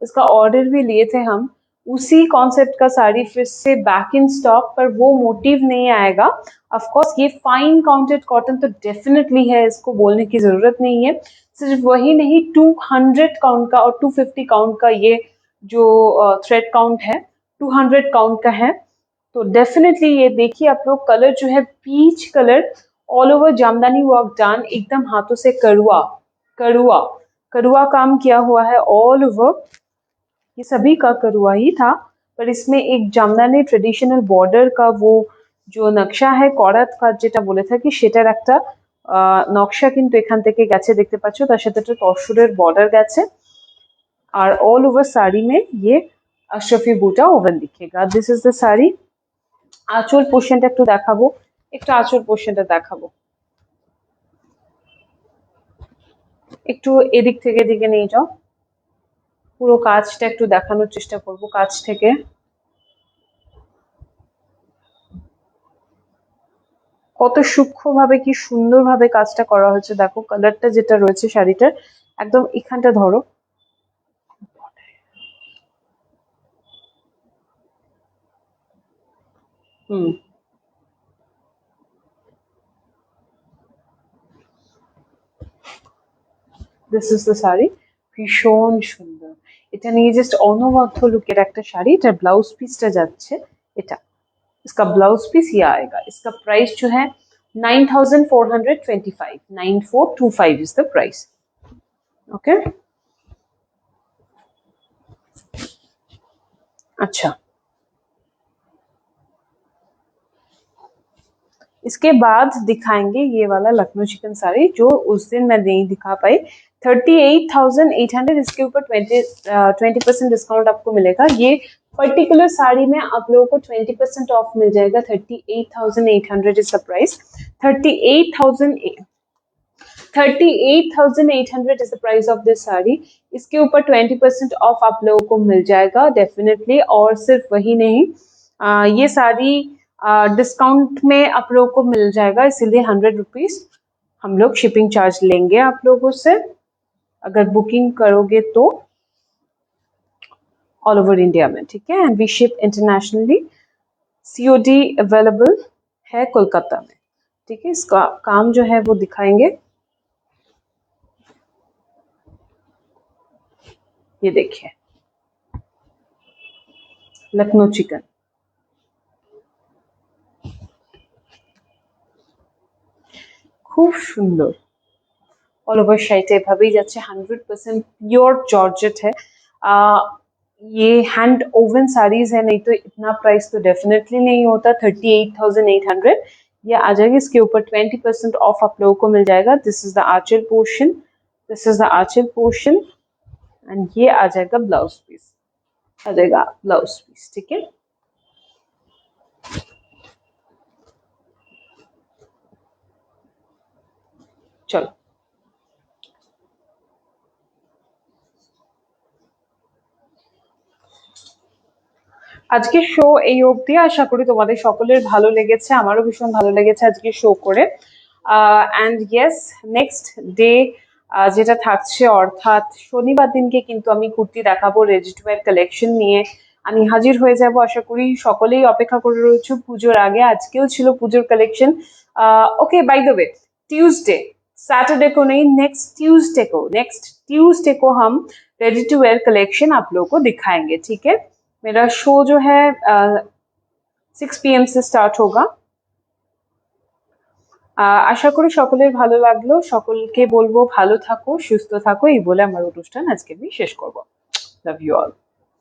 उसका ऑर्डर भी लिए थे हम, उसी कॉन्सेप्ट का साड़ी फिर से बैक इन स्टॉक, पर वो मोटिव नहीं आएगा। ऑफ कोर्स ये फाइन काउंटेड कॉटन तो डेफिनेटली है, इसको बोलने की जरूरत नहीं है। सिर्फ वही नहीं, 200 काउंट का और 250 काउंट का ये जो थ्रेड काउंट है 200 काउंट का है। तो डेफिनेटली ये देखिए आप लोग, कलर जो है peach colour, all over jamdani work done, एकदम हाथों से कड़ुआ कड़ुआ कड़ुआ काम किया हुआ है ऑल ओवर। ये सभी का कड़ुआ ही था, पर इसमें एक जामदानी ट्रेडिशनल बॉर्डर का वो जो नक्शा है করাত কাজ যেটা বলে থাকি, সেটার একটা নকশা কিন্তু এখান থেকে গেছে, দেখতে পাচ্ছ, তার সাথে একটা তসরের বর্ডার গেছে, और ऑल ओवर साड़ी में ये अशरफी बूटा ओवन दिखेगा। This is the sari. आंचल पोर्शनটা একটু দেখাবো, একটু আঁচল পোর্শনটা দেখাবো, একটু এদিক থেকে এদিকে নিয়ে যাও, পুরো কাজটা একটু দেখানোর চেষ্টা করব কাছ থেকে। কত সূক্ষ্মভাবে কি সুন্দরভাবে কাজটা করা হয়েছে দেখো, কালারটা যেটা রয়েছে শাড়িটার একদম এখানটা ধরো, দিস ইজ দ্য শাড়ি, ভীষণ সুন্দর। এটা নিয়ে জাস্ট অনবদ্য লুকের একটা শাড়ি। এটা ব্লাউজ পিসটা যাচ্ছে এটা, इसका ब्लाउज पीस ये आएगा। इसका प्राइस जो है 9425, 9425 इज द प्राइस। ओके, अच्छा, इसके बाद दिखाएंगे ये वाला लखनऊ चिकन साड़ी जो उस दिन मैं नहीं दिखा पाई, 38,800। इसके ऊपर 20% डिस्काउंट आपको मिलेगा। ये पर्टिकुलर साड़ी में आप लोगों को 20% ऑफ मिल जाएगा। 38,800 is the price, 38,800 is the price of this sari. इसके ऊपर 20% ऑफ आप लोगों को मिल जाएगा डेफिनेटली। और सिर्फ वही नहीं, ये साड़ी डिस्काउंट में आप लोगों को मिल जाएगा, इसीलिए 100 रुपीज हम लोग शिपिंग चार्ज लेंगे आप लोगों से। अगर बुकिंग करोगे तो ऑल ओवर इंडिया में, ठीक है। And we ship internationally, COD available है कोलकाता में, ठीक है। इसका काम जो है वो दिखाएंगे, ये देखिए लखनऊ चिकन, খুব সুন্দর। ऑल ओवर शाइट এভাবেই যাচ্ছে, 100% प्योर जॉर्जेट है। ये हैंड ओवन साड़ीज है, नहीं तो इतना प्राइस तो डेफिनेटली नहीं होता। 38,800 ये आ जाएगी। इसके ऊपर 20% ऑफ आप लोगों को मिल जाएगा। This is the Aanchal portion, this is the Aanchal portion, and ये आ जाएगा ब्लाउज पीस, आ जाएगा ब्लाउज पीस, ठीक है। चलो আজকে শো এই অবধি। আশা করি তোমাদের সকলের ভালো লেগেছে, আমারও ভীষণ ভালো লেগেছে আজকে শো করে। অ্যান্ড ইয়েস, নেক্সট ডে যেটা থাকছে, অর্থাৎ শনিবার দিনকে কিন্তু আমি কুর্তি দেখাবো রেডি টু ওয়্যার কালেকশন নিয়ে। আমি হাজির হয়ে যাব, আশা করি সকলেই অপেক্ষা করে রয়েছে পুজোর আগে। আজকেও ছিল পুজোর collection. Okay, by the way, Tuesday, Saturday को नहीं, नेक्स्ट ट्यूसडे को हम रेडी टू वेयर कलेक्शन आप लोगों को दिखाएंगे, ठीक है। मेरा शो जो है 6 PM से स्टार्ट होगा। আশা করি সকলের ভালো লাগলো। সকলকে বলবো ভালো থাকো, সুস্থ থাকো, এই বলে আমার অনুষ্ঠান আজকে আমি শেষ করব। Love you all.